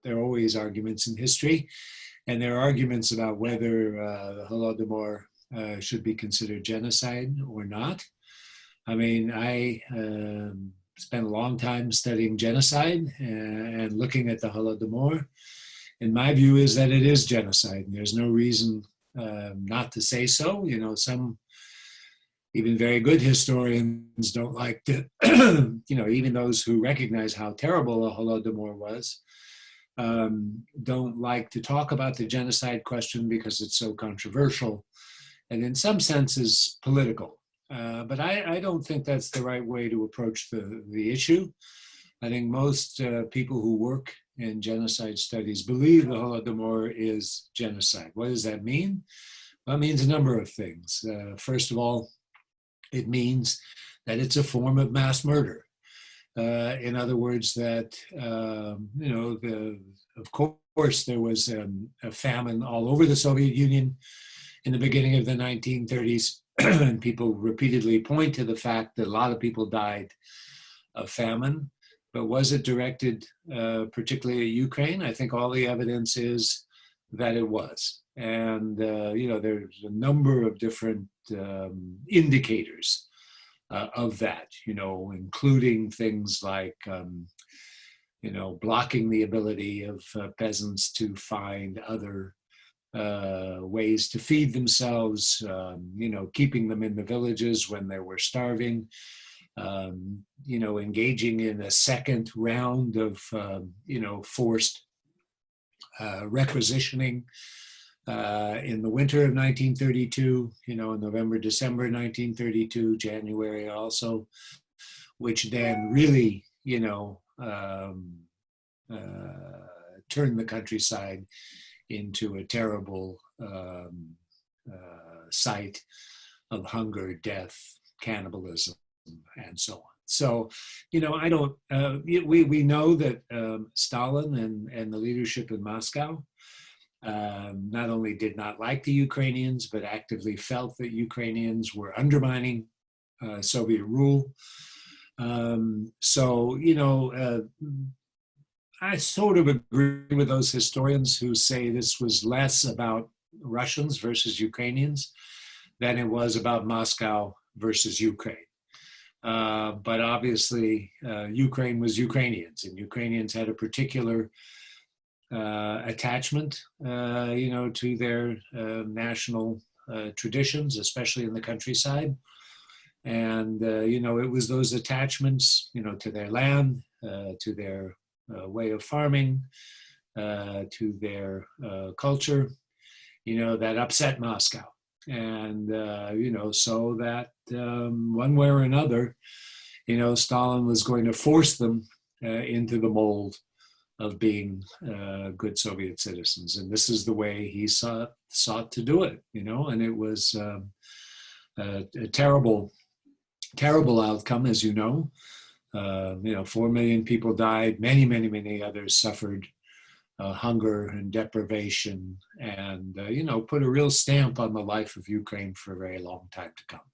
there are always arguments in history, and there are arguments about whether the Holodomor should be considered genocide or not. I mean, I spent a long time studying genocide and looking at the Holodomor. And my view is that it is genocide, and there's no reason not to say so. You know, some even very good historians don't like to, you know, even those who recognize how terrible the Holodomor was, don't like to talk about the genocide question because it's so controversial and in some senses political. But I don't think that's the right way to approach the issue. I think most people who work in genocide studies believe the Holodomor is genocide. What does that mean? Well, it means a number of things. First of all, it means that it's a form of mass murder. In other words, that, you know, of course, there was a famine all over the Soviet Union in the beginning of the 1930s, and people repeatedly point to the fact that a lot of people died of famine. But was it directed particularly at Ukraine? I think all the evidence is that it was. And, you know, there's a number of different indicators of that, you know, including things like, you know, blocking the ability of peasants to find other ways to feed themselves, you know, keeping them in the villages when they were starving, you know, engaging in a second round of, you know, forced requisitioning in the winter of 1932, you know, in November, December 1932, January also, which then really, you know, turned the countryside into a terrible site of hunger, death, cannibalism, and so on. So, you know, I don't, we know that Stalin and the leadership in Moscow not only did not like the Ukrainians, but actively felt that Ukrainians were undermining Soviet rule. So, you know, I sort of agree with those historians who say this was less about Russians versus Ukrainians than it was about Moscow versus Ukraine. But obviously, Ukraine was Ukrainians, and Ukrainians had a particular attachment, you know, to their national traditions, especially in the countryside. And, you know, it was those attachments, you know, to their land, to their way of farming, to their culture, you know, that upset Moscow. And, you know, so that one way or another, you know, Stalin was going to force them into the mold of being good Soviet citizens. And this is the way he sought to do it, you know, and it was a terrible, terrible outcome, as you know. You know, 4 million people died, many, many, many others suffered hunger and deprivation, and, you know, put a real stamp on the life of Ukraine for a very long time to come.